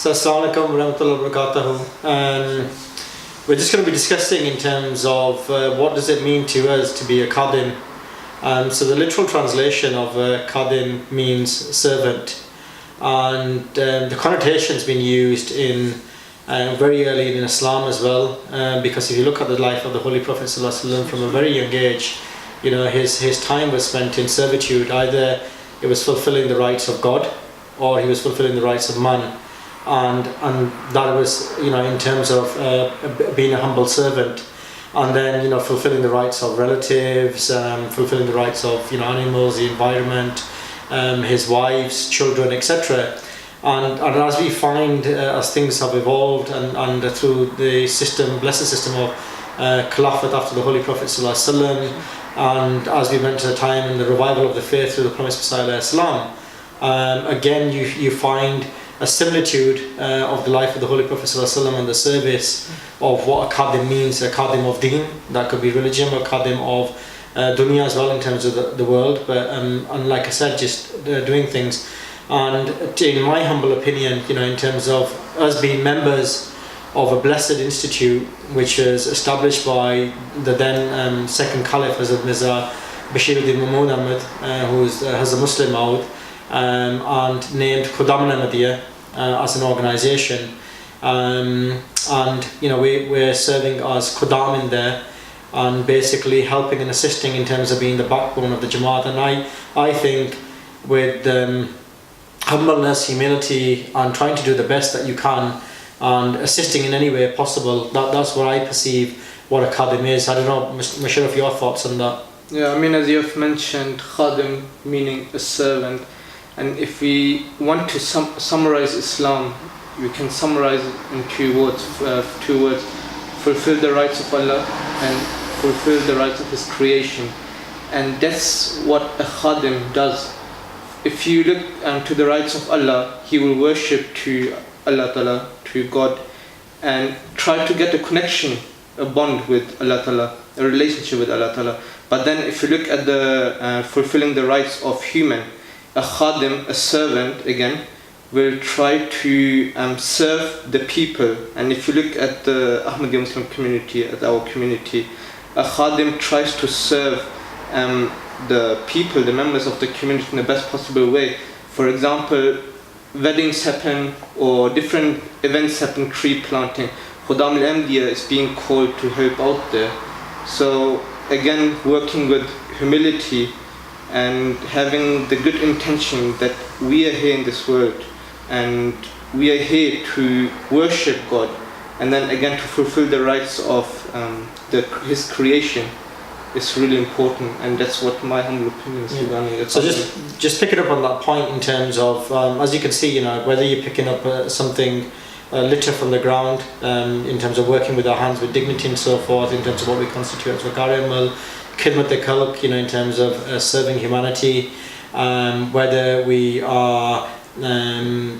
So Assalamu alaikum wa rahmatullahi wa barakatuh. We're just going to be discussing in terms of what does it mean to us to be a Khadim. So the literal translation of Khadim means servant, and the connotation has been used in very early in Islam as well, because if you look at the life of the Holy Prophet ﷺ from a very young age, you know, his time was spent in servitude. Either it was fulfilling the rights of God or he was fulfilling the rights of man. And that was, you know, in terms of being a humble servant, and then, you know, fulfilling the rights of relatives, fulfilling the rights of, you know, animals, the environment, his wives, children, etc. And as we find, as things have evolved, and through the blessed system of Khilafat after the Holy Prophet ﷺ, and as we went to the time in the revival of the faith through the promised Messiah Islam, again you find a similitude of the life of the Holy Prophet ﷺ and the service of what a Khadim means, a Khadim of Deen, that could be religion, or Khadim of dunya as well in terms of the world, but and like I said, just doing things. And in my humble opinion, you know, in terms of us being members of a blessed institute which was established by the then second Caliph Hazrat Mirza Bashir al-Din Mahmud Ahmad, who has a Muslim out, and named Khadim Ahmadiyya as an organisation, and you know, we're serving as Khadim in there, and basically helping and assisting in terms of being the backbone of the Jamaat. And I think with humbleness, humility, and trying to do the best that you can, and assisting in any way possible, that's what I perceive what a Khadim is. I don't know, Musharraf, your thoughts on that? Yeah, I mean, as you've mentioned, Khadim meaning a servant. And if we want to summarize Islam, we can summarize it in two words. Fulfill the rights of Allah and fulfill the rights of His creation. And that's what a Khadim does. If you look to the rights of Allah, he will worship to Allah Ta'ala, to God, and try to get a connection, a bond with Allah Ta'ala, a relationship with Allah Ta'ala. But then if you look at the fulfilling the rights of human, a Khadim, a servant, again, will try to serve the people. And if you look at the Ahmadiyya Muslim community, at our community, a Khadim tries to serve the people, the members of the community, in the best possible way. For example, weddings happen or different events happen, tree planting. Khadim al-Ahmadiyya is being called to help out there. So again, working with humility and having the good intention that we are here in this world and we are here to worship God, and then again to fulfill the rights of His creation is really important. And that's what my humble opinion is regarding it. So just pick it up on that point in terms of, as you can see, you know, whether you're picking up something litter from the ground, in terms of working with our hands with dignity and so forth, in terms of what we constitute as Wakarim, Khidmat al-Khalq, you know, in terms of serving humanity, whether we are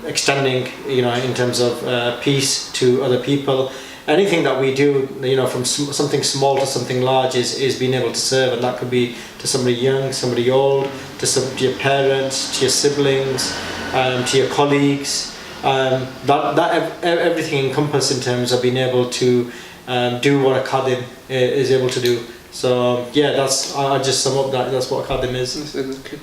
extending, you know, in terms of peace to other people. Anything that we do, you know, from something small to something large is being able to serve, and that could be to somebody young, somebody old, to your parents, to your siblings, to your colleagues. That everything encompassed in terms of being able to do what a Khadim is able to do. So yeah, I just sum up that's what a Khadim is. Yes, exactly.